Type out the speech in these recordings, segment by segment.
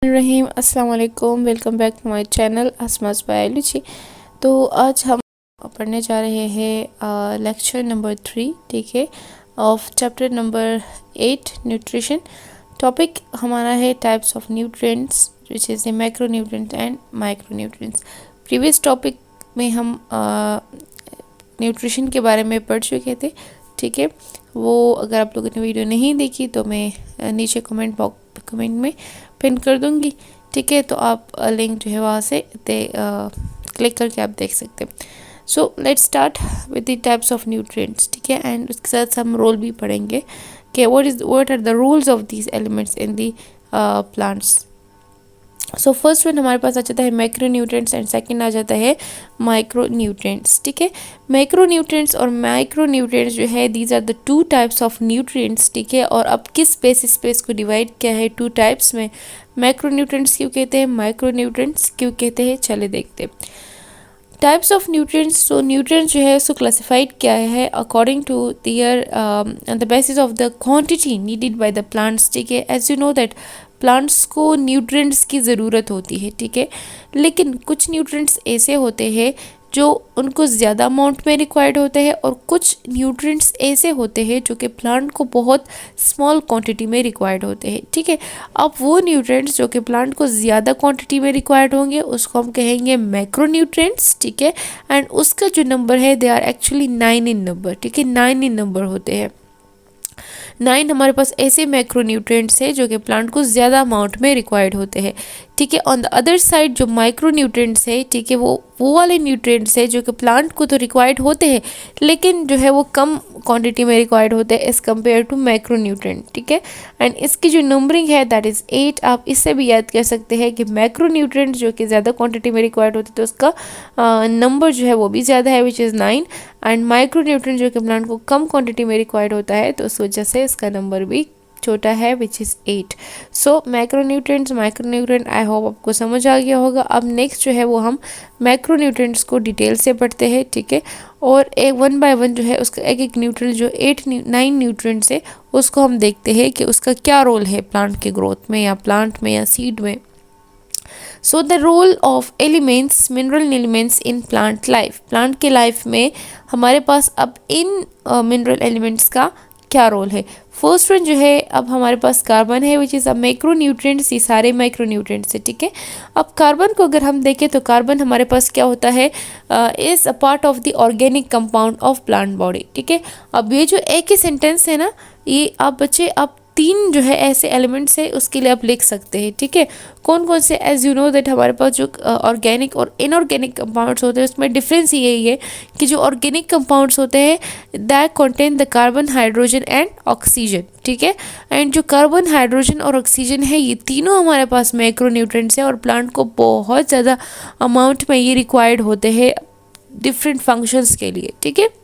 रहीम अस्सलाम वालेकुम, welcome back to my channel असमास बायोलॉजी। तो आज हम पढ़ने जा रहे हैं लेक्चर नंबर 3, ठीक है, of chapter number 8 nutrition. Topic हमारा है types of nutrients which is the macro nutrients and micro nutrients. Previous topic में हम न्यूट्रिशन के बारे में पढ़ चुके थे, ठीक है। वो अगर आप लोगों ने वीडियो नहीं देखी तो मैं नीचे कमेंट में पिन कर दूंगी, ठीक है। तो आप लिंक जो है वहाँ से क्लिक करके आप देख सकते हैं। So let's start with the types of nutrients, ठीक है। एंड उसके साथ हम रोल भी पढ़ेंगे कि what are the rules of these elements in the plants. So first one हमारे पास आ जाता है मैक्रो न्यूट्रिएंट्स एंड सेकंड आ जाता है माइक्रो न्यूट्रिएंट्स, ठीक है। मैक्रो न्यूट्रिएंट्स और माइक्रो न्यूट्रिएंट्स जो है these are the two types of nutrients, ठीक है। और अब किस बेसिस पे इसको डिवाइड किया है टू टाइप्स में, मैक्रो न्यूट्रिएंट्स क्यों कहते हैं, माइक्रो न्यूट्रिएंट्स क्यों कहते हैं, चले देखते हैं। टाइप्स ऑफ न्यूट्रिएंट्स, तो न्यूट्रिएंट्स जो है उसको क्लासिफाइड किया है according to their on the basis of the quantity needed by the plants, ठीक है। As you know that plants को न्यूट्रिएंट्स की ज़रूरत होती है, ठीक है। लेकिन कुछ न्यूट्रिएंट्स ऐसे होते हैं जो उनको ज़्यादा अमाउंट में रिक्वायर्ड होते हैं और कुछ न्यूट्रिएंट्स ऐसे होते हैं जो कि प्लांट को बहुत स्मॉल क्वांटिटी में रिक्वायर्ड होते हैं, ठीक है। अब वो न्यूट्रिएंट्स जो कि प्लांट को ज़्यादा क्वांटिटी में रिक्वायर्ड होंगे उसको हम कहेंगे मैक्रो न्यूट्रिएंट्स, ठीक है। एंड उसका जो नंबर है they are actually 9 in number, ठीक है, 9 इन नंबर होते हैं। 9 हमारे पास ऐसे मैक्रो न्यूट्रिएंट्स है जो कि प्लांट को ज़्यादा अमाउंट में रिक्वायर्ड होते हैं, ठीक है। ऑन द अदर साइड जो माइक्रो न्यूट्रिएंट्स है, ठीक है, वो वाले न्यूट्रिएंट्स है जो कि प्लांट को तो रिक्वायर्ड होते हैं लेकिन जो है वो कम क्वांटिटी में रिक्वायर्ड होते हैं as compare to macro nutrient, ठीक है। एंड इसकी जो नंबरिंग है दैट इज़ 8। आप इससे भी याद कर सकते हैं कि मैक्रो न्यूट्रिएंट जो कि ज़्यादा क्वांटिटी में रिक्वायर्ड होते हैं तो उसका नंबर जो है वो भी ज़्यादा है which is 9। And micro nutrient जो कि प्लांट को कम क्वांटिटी में रिक्वायर्ड होता है तो उस वजह से इसका नंबर भी छोटा है which is 8। So macro nutrients, micro nutrient, I hope आपको समझ आ गया होगा। अब नेक्स्ट जो है वो हम मैक्रो न्यूट्रिएंट्स को डिटेल से पढ़ते हैं, ठीक है। और एक वन बाय वन जो है उसका एक एक न्यूट्रिएंट जो 9 न्यूट्रिएंट्स है उसको हम देखते हैं कि उसका क्या रोल है प्लांट के ग्रोथ में या प्लांट में या सीड में। So the role of elements, mineral elements in plant life, plant के लाइफ में हमारे पास अब इन मिनरल एलिमेंट्स का क्या रोल है। फर्स्ट वन जो है अब हमारे पास कार्बन है which is a macro nutrients, ये सारे माइक्रो न्यूट्रिएंट्स है, ठीक है। अब कार्बन को अगर हम देखें तो कार्बन हमारे पास क्या होता है, is a part of the organic compound of plant body, ठीक है। अब ये जो एक ही सेंटेंस है ना, ये आप बच्चे आप 3 जो है ऐसे एलिमेंट्स है उसके लिए आप लिख सकते हैं, ठीक है। कौन कौन से, एज यू नो दैट हमारे पास जो ऑर्गेनिक और इनऑर्गेनिक कंपाउंड्स होते हैं उसमें डिफरेंस यही है कि जो ऑर्गेनिक कंपाउंड्स होते हैं that contain the carbon, hydrogen and oxygen, ठीक है। एंड जो कार्बन, हाइड्रोजन और ऑक्सीजन है ये तीनों हमारे पास मैक्रो न्यूट्रिएंट्स है और प्लांट को बहुत ज़्यादा अमाउंट में ये रिक्वायर्ड होते हैं डिफरेंट फंक्शंस के लिए, ठीक है।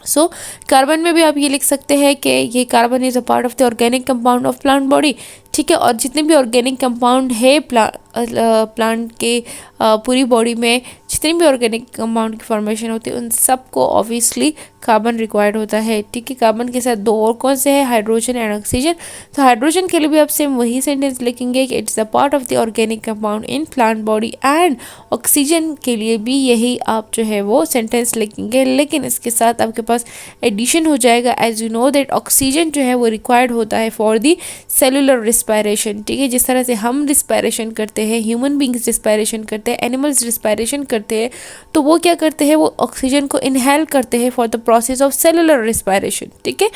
सो कार्बन में भी आप ये लिख सकते हैं कि ये carbon is a part of the organic compound of plant body, ठीक है। और जितने भी ऑर्गेनिक कंपाउंड है प्लांट के पूरी बॉडी में जितने भी ऑर्गेनिक कंपाउंड की फॉर्मेशन होती है उन सबको ऑब्वियसली कार्बन रिक्वायर्ड होता है, ठीक है। कार्बन के साथ 2 और कौन से हैं, हाइड्रोजन एंड ऑक्सीजन। तो हाइड्रोजन के लिए भी आप सेम वही सेंटेंस लिखेंगे कि it's the part of the organic compound in plant body. And oxygen के लिए भी यही आप जो है वो सेंटेंस लिखेंगे, लेकिन इसके साथ आपके पास एडिशन हो जाएगा। As you know that oxygen जो है वो रिक्वायर्ड होता है फॉर दी सेलुलर रिस्पायरेशन, ठीक है। जिस तरह से हम रिस्पायरेशन करते हैं, ह्यूमन बींग्स रिस्पायरेशन करते हैं, एनिमल्स रिस्पायरेशन करते हैं, तो वो क्या करते हैं, वो ऑक्सीजन को इनहेल करते हैं for the process of cellular respiration, ठीक है।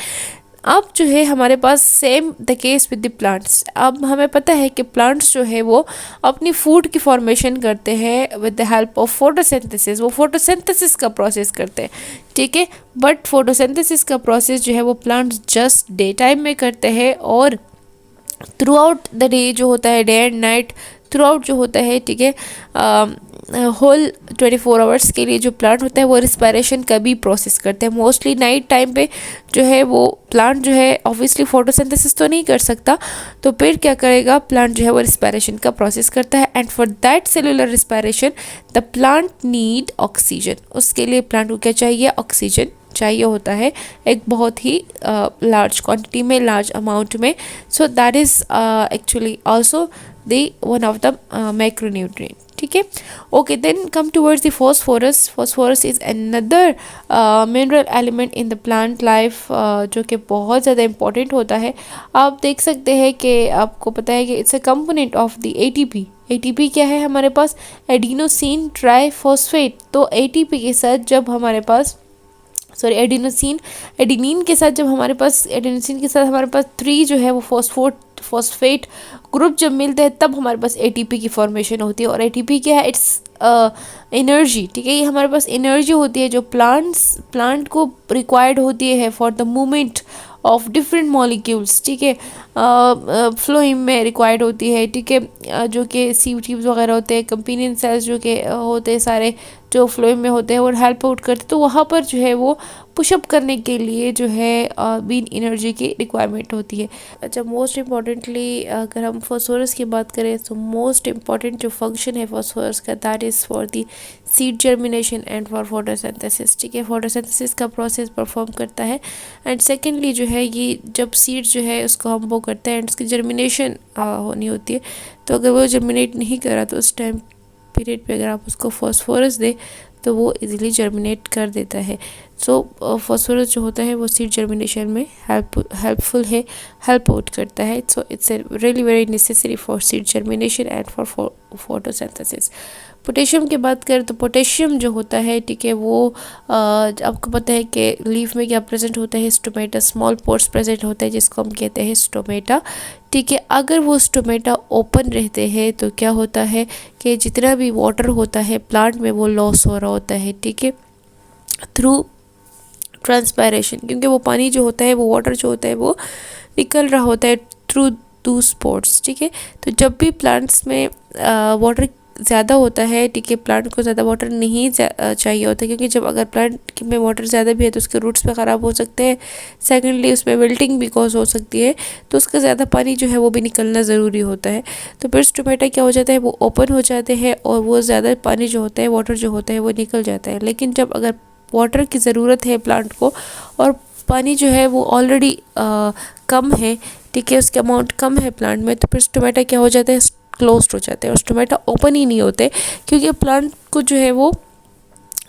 अब जो है हमारे पास same the case with the plants. अब हमें पता है कि प्लांट्स जो है वो अपनी फूड की फॉर्मेशन करते हैं with the help of photosynthesis, वो फोटोसिंथेसिस का प्रोसेस करते हैं, ठीक है। बट फोटोसिंथेसिस का प्रोसेस जो है वो प्लांट्स जस्ट डे टाइम में करते हैं और थ्रू आउट द डे जो होता है, day and night through out जो होता है, ठीक है, होल 24 आवर्स के लिए जो प्लांट होता है वो रिस्पायरेशन का भी प्रोसेस करते हैं। मोस्टली नाइट टाइम पे जो है वो प्लांट जो है ऑब्वियसली फोटोसिंथेसिस तो नहीं कर सकता, तो फिर क्या करेगा, प्लांट जो है वो रिस्पायरेशन का प्रोसेस करता है। And for that cellular respiration the plant need oxygen, उसके लिए प्लांट को क्या चाहिए, ऑक्सीजन चाहिए होता है एक बहुत ही लार्ज क्वांटिटी में, लार्ज अमाउंट में. So that is actually also the one of the macronutrient. ठीक है. Okay, then come towards the phosphorus. Phosphorus is another mineral element in the plant life, जो कि बहुत ज़्यादा इंपॉर्टेंट होता है. आप देख सकते हैं कि आपको पता है कि it's a component of the ATP. ATP क्या है हमारे पास? Adenosine triphosphate. तो एटीपी के साथ जब हमारे पास एडिनिन के साथ जब हमारे पास एडिनोसिन के साथ हमारे पास 3 जो है वो फॉस्फेट ग्रुप जब मिलते हैं तब हमारे पास एटीपी की फॉर्मेशन होती है. और एटीपी क्या है? It's energy. ठीक है, ये हमारे पास एनर्जी होती है जो प्लांट को रिक्वायर्ड होती है for the movement of different molecules. ठीक है, फ्लोइम में रिक्वायर्ड होती है. ठीक है, जो कि सीव ट्यूब्स वगैरह होते हैं, कंपेनियन सेल्स जो कि होते हैं सारे जो फ्लोइम में होते हैं और हेल्प आउट करते हैं. तो वहाँ पर जो है वो पुशअप करने के लिए जो है बीन एनर्जी की रिक्वायरमेंट होती है. अच्छा, मोस्ट इम्पॉर्टेंटली अगर हम फॉस्फोरस की बात करें तो मोस्ट इम्पॉर्टेंट जो फंक्शन है फॉस्फोरस का that is for the seed germination and for photosynthesis. ठीक है, फोटोसिंथेसिस का प्रोसेस परफॉर्म करता है. एंड सेकेंडली जो है ये जब सीड जो है उसको हम वो करते हैं एंड उसकी जर्मिनेशन होनी होती है. तो अगर वो जर्मिनेट नहीं करा तो उस टाइम पीरियड पे अगर आप उसको फॉस्फोरस दे तो वो इजीली जर्मिनेट कर देता है. सो फॉस्फोरस जो होता है वो सीड जर्मिनेशन में हेल्पफुल है, हेल्प आउट करता है. So it's really very necessary for seed germination and for photosynthesis. Potassium की बात करें तो पोटेशियम जो होता है, ठीक है, वो आपको पता है कि लीफ में क्या प्रेजेंट होता है? स्टोमेटा, स्मॉल पोर्स प्रेजेंट होता है जिसको हम कहते हैं स्टोमेटा. ठीक है, अगर वो स्टोमेटा ओपन रहते हैं तो क्या होता है कि जितना भी वाटर होता है प्लांट में वो लॉस हो रहा होता है. ठीक है, थ्रू ट्रांसपायरेशन, क्योंकि वो पानी जो होता है वो वाटर जो होता है वो निकल रहा होता है थ्रू दो स्पॉट्स. ठीक है, तो जब भी प्लांट्स में वाटर ज़्यादा होता है, ठीक है, प्लांट को ज़्यादा वाटर नहीं चाहिए होता, क्योंकि जब अगर प्लांट में वाटर ज़्यादा भी है तो उसके रूट्स पे ख़राब हो सकते हैं. सेकेंडली उसमें विल्टिंग भी कॉज हो सकती है, तो उसका ज़्यादा पानी जो है वो भी निकलना ज़रूरी होता है. तो फिर स्टोमेटा क्या हो जाता है, वो ओपन हो जाते हैं और वो ज़्यादा पानी जो होता है, वाटर जो होता है वो निकल जाता है. लेकिन जब अगर वाटर की ज़रूरत है प्लांट को और पानी जो है वो ऑलरेडी कम है, ठीक है, उसका अमाउंट कम है प्लांट में, तो फिर स्टोमेटा क्या हो जाता है, क्लोज्ड हो जाते हैं और स्टोमेटा ओपन ही नहीं होते, क्योंकि प्लांट को जो है वो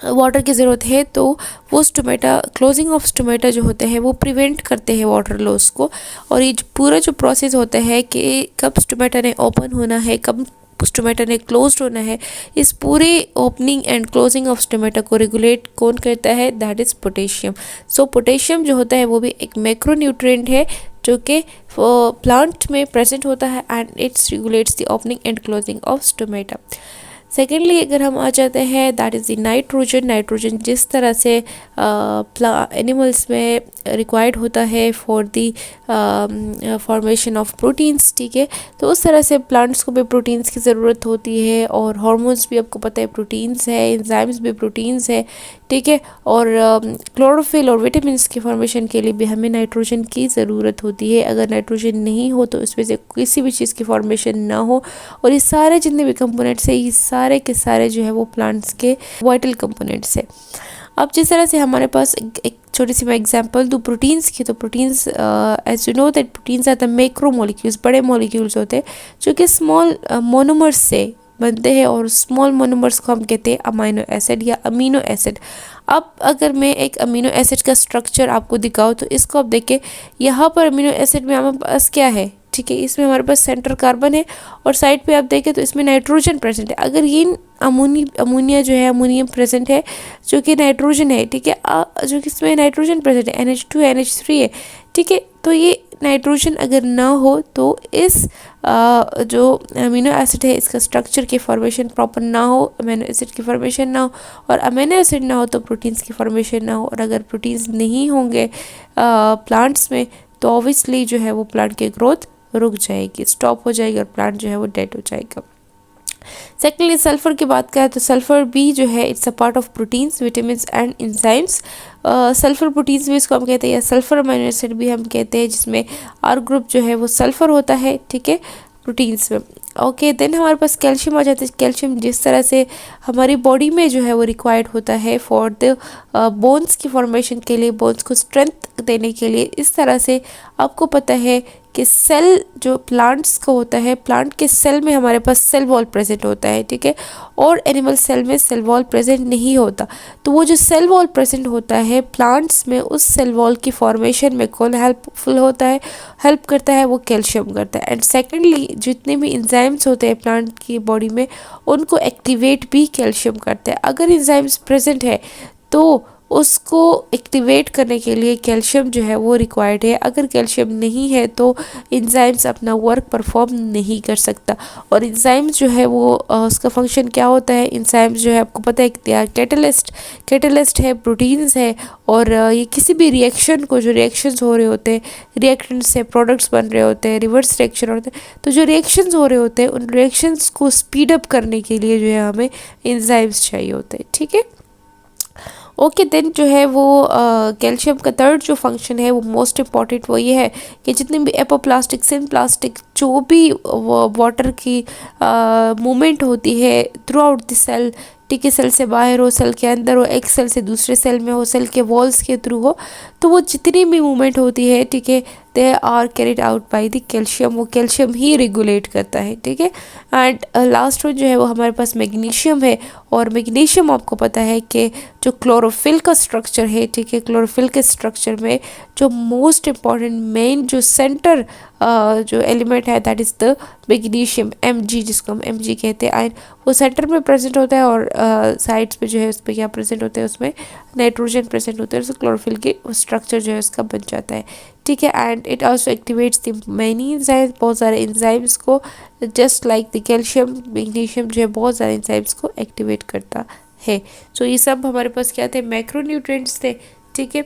वाटर की ज़रूरत है. तो वो स्टोमेटा, क्लोजिंग ऑफ स्टोमेटा जो होते हैं वो प्रिवेंट करते हैं वाटर लॉस को. और ये पूरा जो प्रोसेस होता है कि कब स्टोमेटा ने ओपन होना है, कब स्टोमेटा ने क्लोज्ड होना है, इस पूरे opening and closing of stomata को रेगुलेट कौन करता है? That is potassium. So potassium जो होता है वो भी एक मैक्रोन्यूट्रिएंट है जो कि प्लांट में प्रेजेंट होता है and it's regulates the opening and closing of stomata. Secondly अगर हम आ जाते हैं that is the nitrogen. Nitrogen जिस तरह से एनिमल्स में रिक्वायर्ड होता है for the formation of proteins, ठीक है, तो उस तरह से प्लांट्स को भी प्रोटीन्स की ज़रूरत होती है. और हार्मोन्स भी आपको पता है प्रोटीन्स है, एंजाइम्स भी प्रोटीन्स है, ठीक है, और क्लोरोफिल और विटामिन्स की फॉर्मेशन के लिए भी हमें नाइट्रोजन की ज़रूरत होती है. अगर नाइट्रोजन नहीं हो तो इसमें से किसी भी चीज़ की फॉर्मेशन ना हो. और ये सारे जितने भी कंपोनेंट्स है ये सारे के सारे जो है वो प्लांट्स के वाइटल कंपोनेंट्स है. अब जिस तरह से हमारे पास एक छोटी सी मैं एग्जांपल दूँ प्रोटीन्स की, तो proteins as you know that proteins are the macro molecules, बड़े मॉलिक्यूल्स होते हैं जो कि स्मॉल मोनोमर्स से बनते हैं. और स्मॉल मोनोमर्स को हम कहते हैं अमीनो एसिड या अमीनो एसिड. अब अगर मैं एक अमीनो एसिड का स्ट्रक्चर आपको दिखाऊँ तो इसको आप देखें, यहाँ पर अमीनो एसिड में हमारे पास क्या है, ठीक है, इसमें हमारे पास सेंटर कार्बन है और साइड पे आप देखें तो इसमें नाइट्रोजन प्रेजेंट है. अगर ये अमोनिया जो है, अमोनियम प्रेजेंट है जो कि नाइट्रोजन है, ठीक है, जो कि इसमें नाइट्रोजन प्रेजेंट है, NH2 NH3 है, ठीक है, तो ये नाइट्रोजन अगर ना हो तो इस जो अमीनो एसिड है इसका स्ट्रक्चर की फॉर्मेशन प्रॉपर ना हो, अमीनो एसिड की फॉर्मेशन ना हो, और अमीनो एसिड ना हो तो प्रोटीन्स की फॉर्मेशन ना हो. और अगर प्रोटीन्स नहीं होंगे प्लांट्स में तो ऑब्वियसली जो है वो प्लांट की ग्रोथ रुक जाएगी, स्टॉप हो जाएगी और प्लांट जो है वो डेड हो जाएगा. सेकेंडली सल्फर की बात करें तो सल्फर भी जो है it's a part of proteins, vitamins and enzymes. Sulphur proteins भी इसको हम कहते हैं या सल्फर अमीनो एसिड भी हम कहते हैं, जिसमें आर ग्रुप जो है वो सल्फर होता है, ठीक है, प्रोटीन्स में. ओके देन हमारे पास कैल्शियम आ जाता है। कैल्शियम जिस तरह से हमारी बॉडी में जो है वो रिक्वायर्ड होता है फॉर द बोन्स की फॉर्मेशन के लिए, बोन्स को स्ट्रेंथ देने के लिए, इस तरह से आपको पता है कि सेल जो प्लांट्स का होता है, प्लांट के सेल में हमारे पास सेल वॉल प्रेजेंट होता है, ठीक है, और एनिमल सेल में सेल वॉल प्रेजेंट नहीं होता। तो वो जो सेल वॉल प्रेजेंट होता है प्लांट्स में, उस सेल वॉल की फॉर्मेशन में कौन हेल्पफुल होता है, हेल्प करता है, वो कैल्शियम करता है। एंड सेकेंडली जितने भी इंजाइम्स होते हैं प्लांट की बॉडी में, उनको एक्टिवेट भी कैल्शियम करते हैं। अगर इंजाइम्स प्रेजेंट है तो उसको एक्टिवेट करने के लिए कैल्शियम जो है वो रिक्वायर्ड है। अगर कैल्शियम नहीं है तो इंजाइम्स अपना वर्क परफॉर्म नहीं कर सकता। और इंजाइम्स जो है वो उसका फंक्शन क्या होता है, इंजाइम्स जो है आपको पता है कि कैटलिस्ट है, प्रोटीन्स है, और ये किसी भी रिएक्शन को, जो रिएक्शंस हो रहे होते हैं, रिएक्टेंट से प्रोडक्ट्स बन रहे होते हैं, रिवर्स रिएक्शन होते हैं, तो जो रिएक्शंस हो रहे होते हैं उन रिएक्शंस को स्पीड अप करने के लिए जो है हमें इंजाइम्स चाहिए होते हैं, ठीक है। ओके देन जो है वो कैल्शियम का थर्ड जो फंक्शन है वो मोस्ट इम्पॉर्टेंट वो ये है कि जितने भी एपोप्लास्टिक, सिनप्लास्टिक, जो भी वाटर की मूवमेंट होती है थ्रू आउट द सेल, ठीक है, सेल से बाहर हो, सेल के अंदर हो, एक सेल से दूसरे सेल में हो, सेल के वॉल्स के थ्रू हो, तो वो जितनी भी मूवमेंट होती है, ठीक है, they are carried out by the calcium. वो कैल्शियम ही रेगुलेट करता है, ठीक है। एंड लास्ट वन जो है वो हमारे पास मैग्नीशियम है। और मैग्नीशियम आपको पता है कि जो क्लोरोफिल का स्ट्रक्चर है, ठीक है, क्लोरोफिल के स्ट्रक्चर में जो मोस्ट इम्पॉर्टेंट मेन जो सेंटर जो एलिमेंट है that is the magnesium, Mg, जिसको हम Mg कहते हैं। एंड वो सेंटर में प्रेजेंट होता है और साइड्स पे जो है उस पर क्या प्रेजेंट होता है, उसमें नाइट्रोजन प्रेजेंट होता है, उससे क्लोरोफिल के स्ट्रक्चर जो है उसका बन जाता है, ठीक है। And it also activates the many enzymes, बहुत सारे एंजाइम्स को, just like the calcium, magnesium जो है बहुत सारे एंजाइम्स को एक्टिवेट करता है। सो ये सब हमारे पास क्या थे, मैक्रोन्यूट्रिएंट्स थे, ठीक है।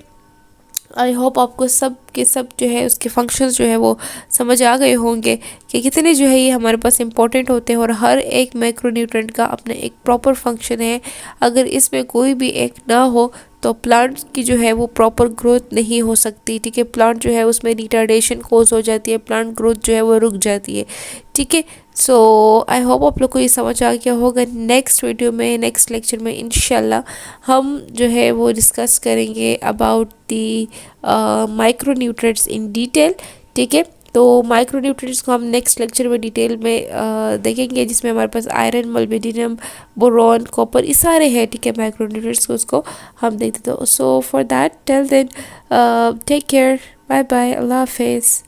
आई होप आपको सब के सब जो है उसके फंक्शंस जो है वो समझ आ गए होंगे कि कितने जो है ये हमारे पास इंपॉर्टेंट होते हैं, और हर एक मैक्रोन्यूट्रिएंट का अपना एक प्रॉपर फंक्शन है। अगर इसमें कोई भी एक ना हो तो प्लांट की जो है वो प्रॉपर ग्रोथ नहीं हो सकती, ठीक है। प्लांट जो है उसमें रिटार्डेशन कोज हो जाती है, प्लांट ग्रोथ जो है वो रुक जाती है, ठीक है। सो आई होप आप लोग को ये समझ आ गया होगा। नेक्स्ट वीडियो में, नेक्स्ट लेक्चर में इंशाल्लाह हम जो है वो डिस्कस करेंगे about the micronutrients in detail, ठीक है। तो माइक्रोन्यूट्रिएंट्स को हम नेक्स्ट लेक्चर में डिटेल में देखेंगे, जिसमें हमारे पास आयरन, मोलिब्डेनम, बोरॉन, कॉपर, ये सारे हैं, ठीक है, माइक्रोन्यूट्रिएंट्स को उसको हम देखते। तो so for that till then take care, bye bye, अल्लाह हाफिज़।